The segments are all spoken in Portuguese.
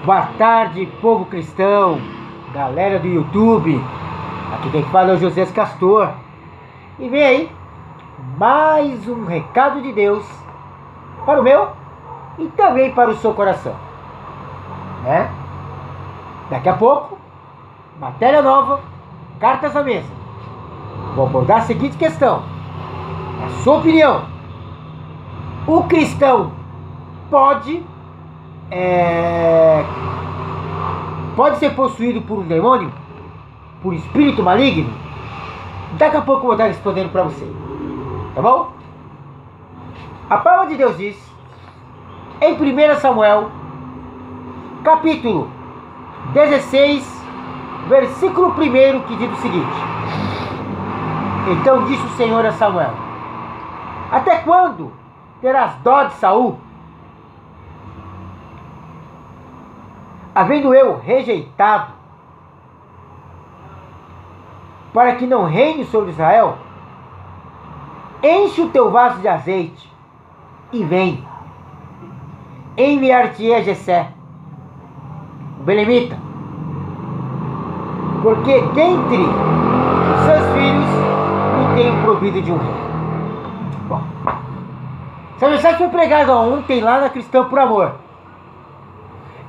Boa tarde, povo cristão, galera do YouTube. Aqui quem fala é o José Castor. E vem aí mais um recado de Deus para o meu e também para o seu coração, né? Daqui a pouco, matéria nova, cartas à mesa. Vou abordar a seguinte questão: na sua opinião, o cristão pode ser possuído por um demônio? Por espírito maligno? Daqui a pouco eu vou estar respondendo para você, tá bom? A palavra de Deus diz em 1 Samuel capítulo 16 versículo 1, que diz o seguinte: então disse o Senhor a Samuel: até quando terás dó de Saul, havendo eu rejeitado, para que não reine sobre Israel? Enche o teu vaso de azeite e vem. Enviar-te-ei a Jessé, o belemita, porque dentre os seus filhos me tenho provido de um rei. Bom, essa mensagem foi pregada ontem lá na Cristã por Amor.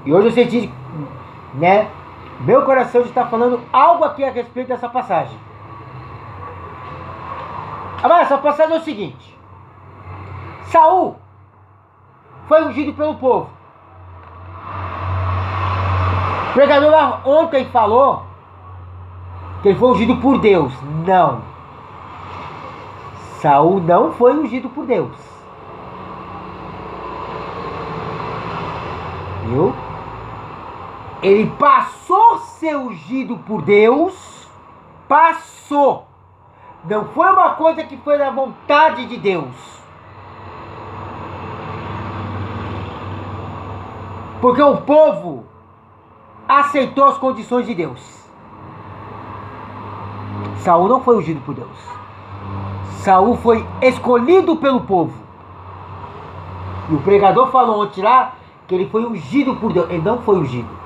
E hoje eu senti, né, meu coração de estar falando algo aqui a respeito dessa passagem. Mas essa passagem é o seguinte: Saul foi ungido pelo povo. O pregador lá ontem falou que ele foi ungido por Deus. Não. Saul não foi ungido por Deus. Viu? Ele passou a ser ungido por Deus. Passou. Não foi uma coisa que foi na vontade de Deus. Porque o povo aceitou as condições de Deus. Saul não foi ungido por Deus. Saul foi escolhido pelo povo. E o pregador falou ontem lá que ele foi ungido por Deus. Ele não foi ungido.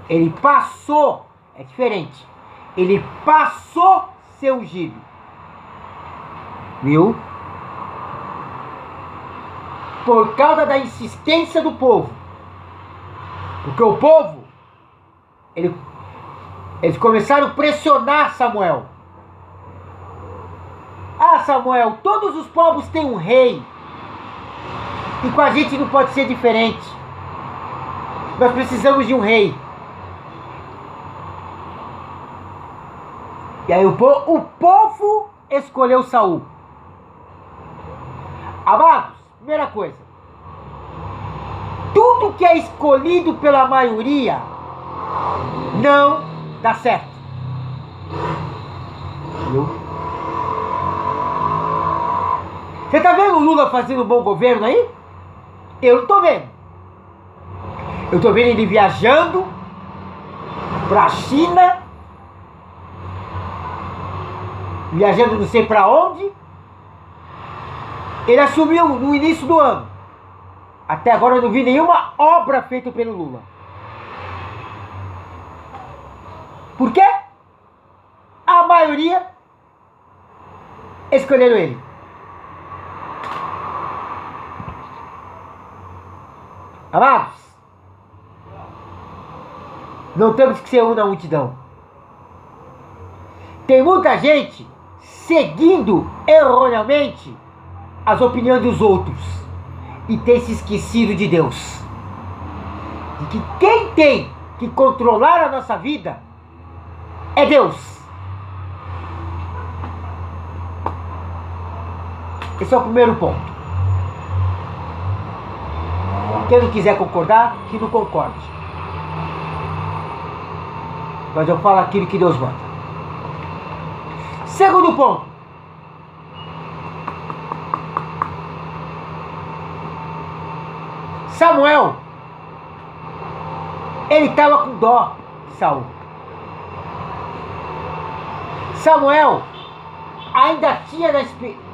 Ele passou. É diferente. Ele passou a ser ungido. Viu? Por causa da insistência do povo. Porque o povo, eles começaram a pressionar Samuel. Ah, Samuel, todos os povos têm um rei. E com a gente não pode ser diferente. Nós precisamos de um rei. E aí o povo escolheu Saul. Amados, primeira coisa: tudo que é escolhido pela maioria não dá certo. Viu? Você tá vendo o Lula fazendo um bom governo aí? Eu não tô vendo. Eu tô vendo ele viajando pra China, viajando não sei pra onde. Ele assumiu no início do ano. Até agora eu não vi nenhuma obra feita pelo Lula. Por quê? A maioria escolheram ele. Amados, não temos que ser um na multidão. Tem muita gente seguindo erroneamente as opiniões dos outros e tem se esquecido de Deus. De que quem tem que controlar a nossa vida é Deus. Esse é o primeiro ponto. Quem não quiser concordar, que não concorde. Mas eu falo aquilo que Deus manda. Segundo ponto: Samuel, ele estava com dó de Saul. Samuel ainda tinha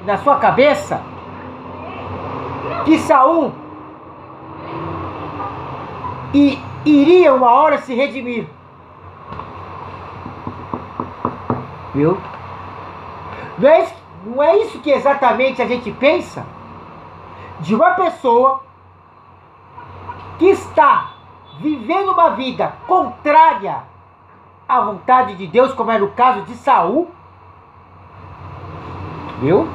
na sua cabeça que Saul e iria uma hora se redimir. Viu? Não é isso que exatamente a gente pensa de uma pessoa que está vivendo uma vida contrária à vontade de Deus, como era o caso de Saul. Viu?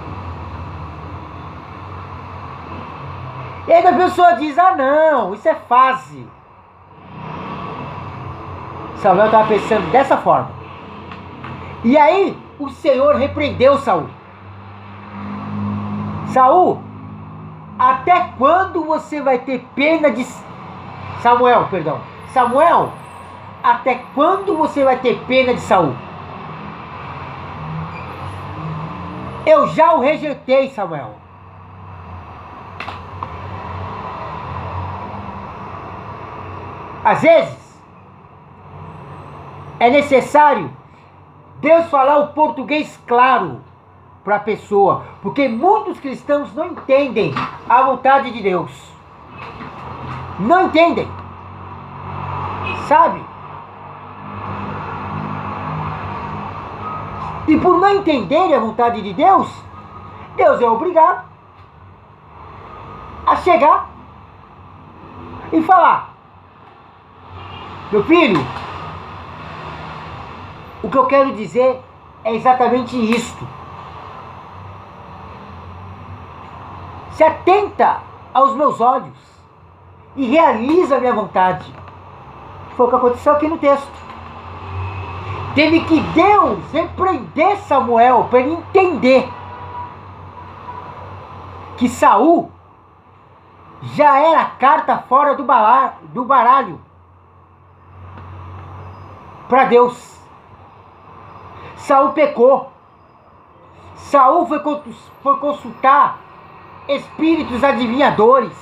E aí a pessoa diz, ah não, isso é fase. Samuel estava pensando dessa forma. E aí o Senhor repreendeu Saul. Saul, até quando você vai ter pena de... Samuel, até quando você vai ter pena de Saul? Eu já o rejeitei, Samuel. Às vezes, é necessário Deus falar o português claro para a pessoa, porque muitos cristãos não entendem a vontade de Deus. Não entendem. Sabe? E por não entenderem a vontade de Deus, Deus é obrigado a chegar e falar: meu filho, o que eu quero dizer é exatamente isto. Se atenta aos meus olhos e realiza a minha vontade. Foi o que aconteceu aqui no texto. Teve que Deus repreender Samuel para ele entender que Saul já era carta fora do baralho para Deus. Saul pecou. Saul foi consultar espíritos adivinhadores.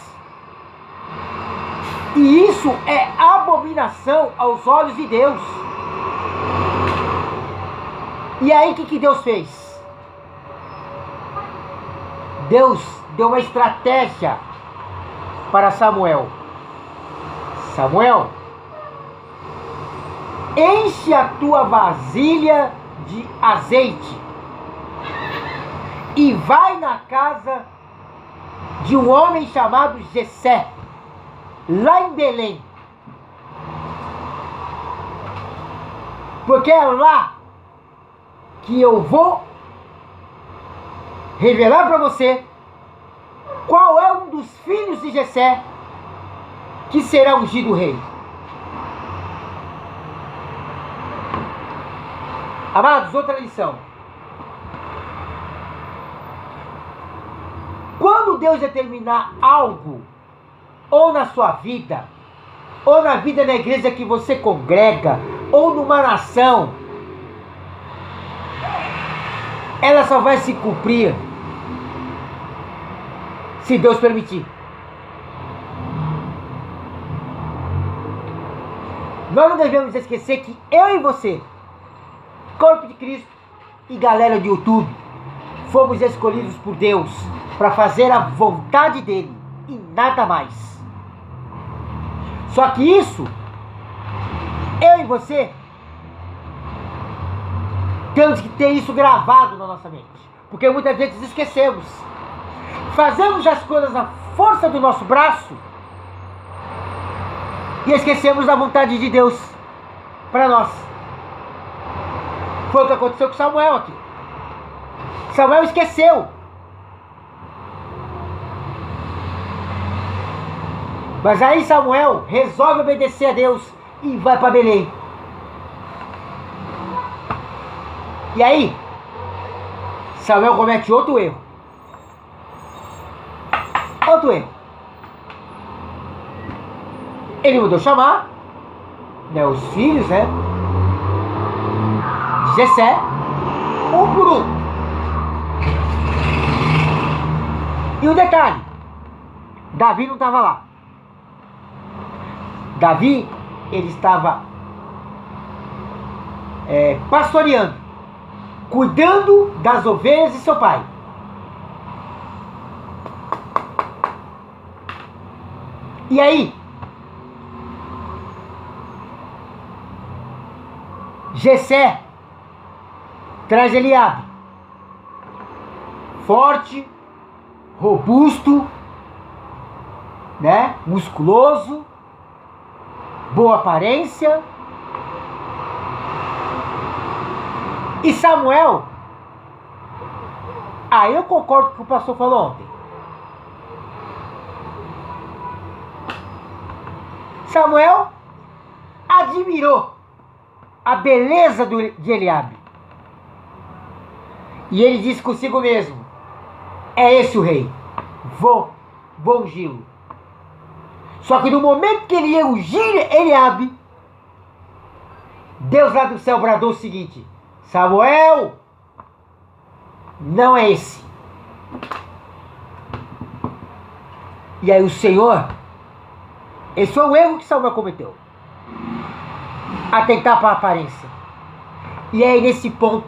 E isso é abominação aos olhos de Deus. E aí o que Deus fez? Deus deu uma estratégia para Samuel. Samuel, enche a tua vasilha de azeite e vai na casa de um homem chamado Jessé, lá em Belém. Porque é lá que eu vou revelar para você qual é um dos filhos de Jessé que será ungido rei. Amados, outra lição. Quando Deus determinar algo, ou na sua vida, ou na vida da igreja que você congrega, ou numa nação, ela só vai se cumprir se Deus permitir. Nós não devemos esquecer que eu e você, corpo de Cristo e galera do YouTube, fomos escolhidos por Deus para fazer a vontade dele e nada mais. Só que isso, eu e você, temos que ter isso gravado na nossa mente, porque muitas vezes esquecemos. Fazemos as coisas na força do nosso braço e esquecemos da vontade de Deus para nós. Foi o que aconteceu com Samuel aqui. Samuel esqueceu. Mas aí Samuel resolve obedecer a Deus e vai para Belém. E aí, Samuel comete outro erro. Outro erro. Ele mandou chamar, né, os filhos, né, de Jessé, um por um. E o detalhe, Davi não estava lá. Davi, ele estava pastoreando, cuidando das ovelhas de seu pai. E aí, Jessé traz Eliabe, forte, robusto, né? Musculoso, boa aparência. E Samuel, aí eu concordo com o que o pastor falou ontem. Samuel admirou a beleza de Eliabe. E ele disse consigo mesmo: é esse o rei, vou ungí-lo. Só que no momento que ele ia ungir Eliabe, Deus lá do céu bradou o seguinte: Samuel, não é esse. E aí o Senhor, esse foi o erro que Samuel cometeu, atentar para a aparência. E aí nesse ponto,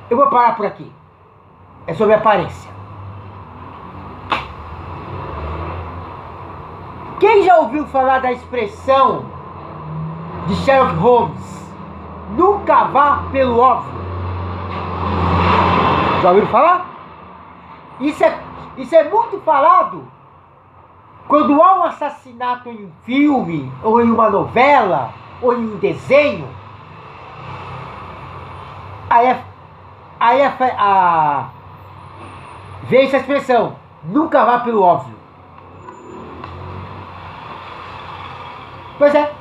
eu vou parar por aqui. É sobre a aparência. Quem já ouviu falar da expressão de Sherlock Holmes? Nunca vá pelo óbvio. Já ouviram falar? Isso é muito falado quando há um assassinato em um filme, ou em uma novela, ou em um desenho. Vem essa expressão: nunca vá pelo óbvio. Pois é,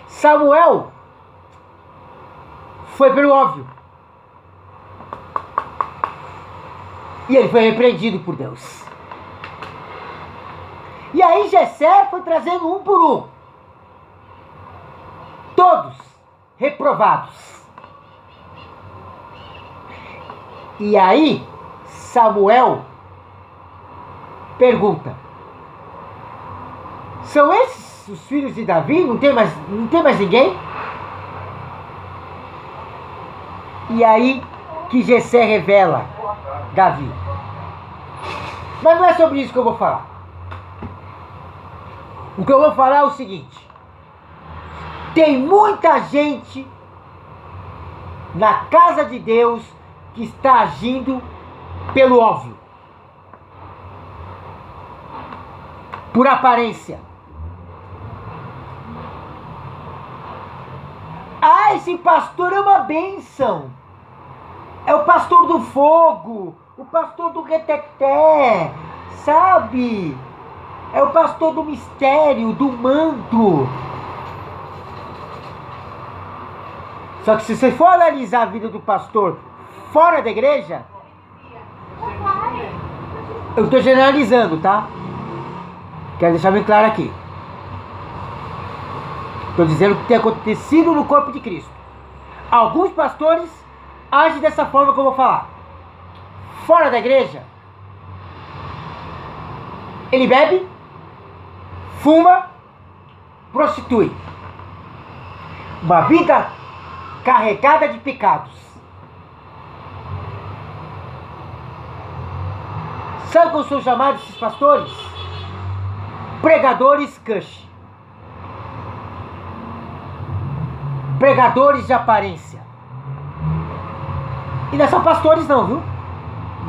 Samuel foi pelo óbvio. E ele foi repreendido por Deus. E aí Jessé foi trazendo um por um. Todos reprovados. E aí Samuel pergunta: são esses os filhos de Davi? Não tem mais ninguém? E aí que Jessé revela Davi. Mas não é sobre isso que eu vou falar. O que eu vou falar é o seguinte: tem muita gente na casa de Deus que está agindo pelo óbvio, por aparência. Ah, esse pastor é uma bênção. É o pastor do fogo, o pastor do reteté, sabe? É o pastor do mistério, do manto. Só que se você for analisar a vida do pastor fora da igreja, eu estou generalizando, tá? Quero deixar bem claro aqui. Estou dizendo o que tem acontecido no corpo de Cristo. Alguns pastores agem dessa forma que eu vou falar. Fora da igreja, ele bebe, fuma, prostitui. Uma vida carregada de pecados. Sabe como são chamados esses pastores? Pregadores cush. Pregadores de aparência. E não é só pastores não, viu?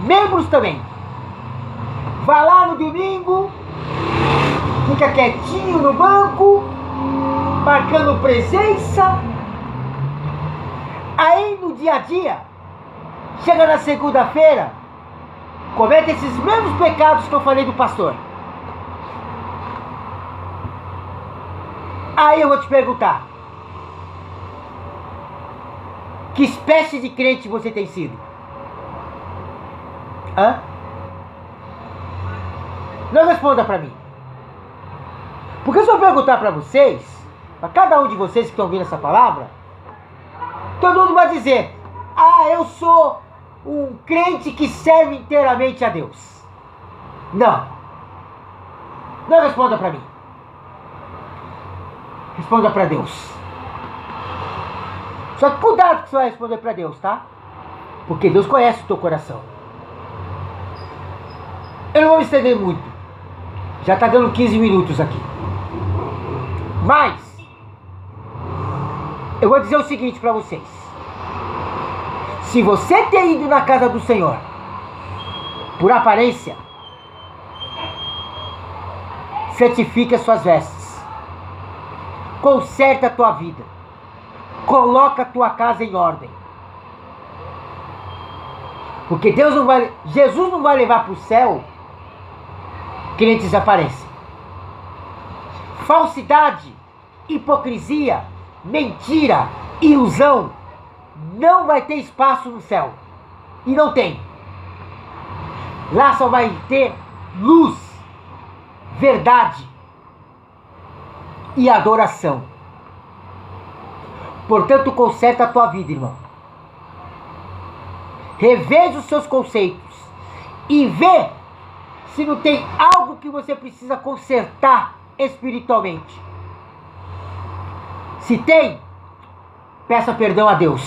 Membros também. Vai lá no domingo, fica quietinho no banco, marcando presença. Aí no dia a dia, chega na segunda-feira, comete esses mesmos pecados que eu falei do pastor. Aí eu vou te perguntar: que espécie de crente você tem sido? Hã? Não responda pra mim. Porque se eu perguntar pra vocês, pra cada um de vocês que estão ouvindo essa palavra, todo mundo vai dizer: ah, eu sou um crente que serve inteiramente a Deus. Não. Não responda pra mim. Responda pra Deus. Só que cuidado que você vai responder pra Deus, tá? Porque Deus conhece o teu coração. Eu não vou me estender muito. Já está dando 15 minutos aqui. Mas eu vou dizer o seguinte para vocês. Se você ter ido na casa do Senhor por aparência, santifique as suas vestes, conserta a tua vida, coloca a tua casa em ordem, porque Jesus não vai levar para o céu crentes de aparência. Falsidade, hipocrisia, mentira, ilusão não vai ter espaço no céu. E não tem. Lá só vai ter luz, verdade e adoração. Portanto, conserta a tua vida, irmão. Reveja os seus conceitos e vê se não tem algo que você precisa consertar espiritualmente. Se tem, peça perdão a Deus.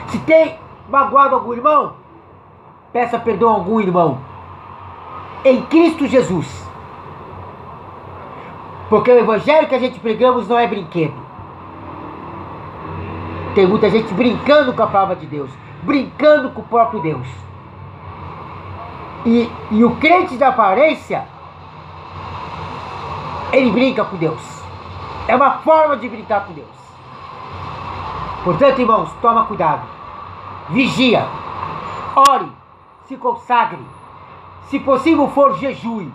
Se tem magoado algum irmão, peça perdão a algum irmão. Em Cristo Jesus. Porque o evangelho que a gente pregamos não é brinquedo. Tem muita gente brincando com a palavra de Deus, brincando com o próprio Deus. E o crente da aparência, ele brinca com Deus. É uma forma de brincar com Deus. Portanto, irmãos, toma cuidado. Vigia. Ore. Se consagre. Se possível for, jejue.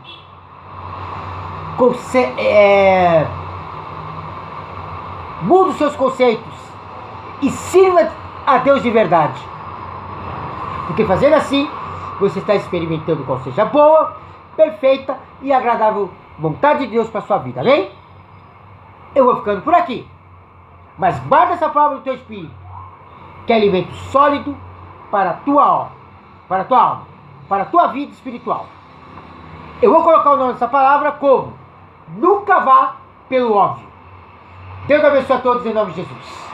Mude os seus conceitos e sirva a Deus de verdade. Porque fazendo assim, você está experimentando qual seja a boa, perfeita e agradável vontade de Deus para a sua vida. Amém? Eu vou ficando por aqui. Mas guarda essa palavra no teu espírito, que é alimento sólido para a tua alma, para a tua vida espiritual. Eu vou colocar o nome dessa palavra como: nunca vá pelo óbvio. Deus abençoe a todos em nome de Jesus.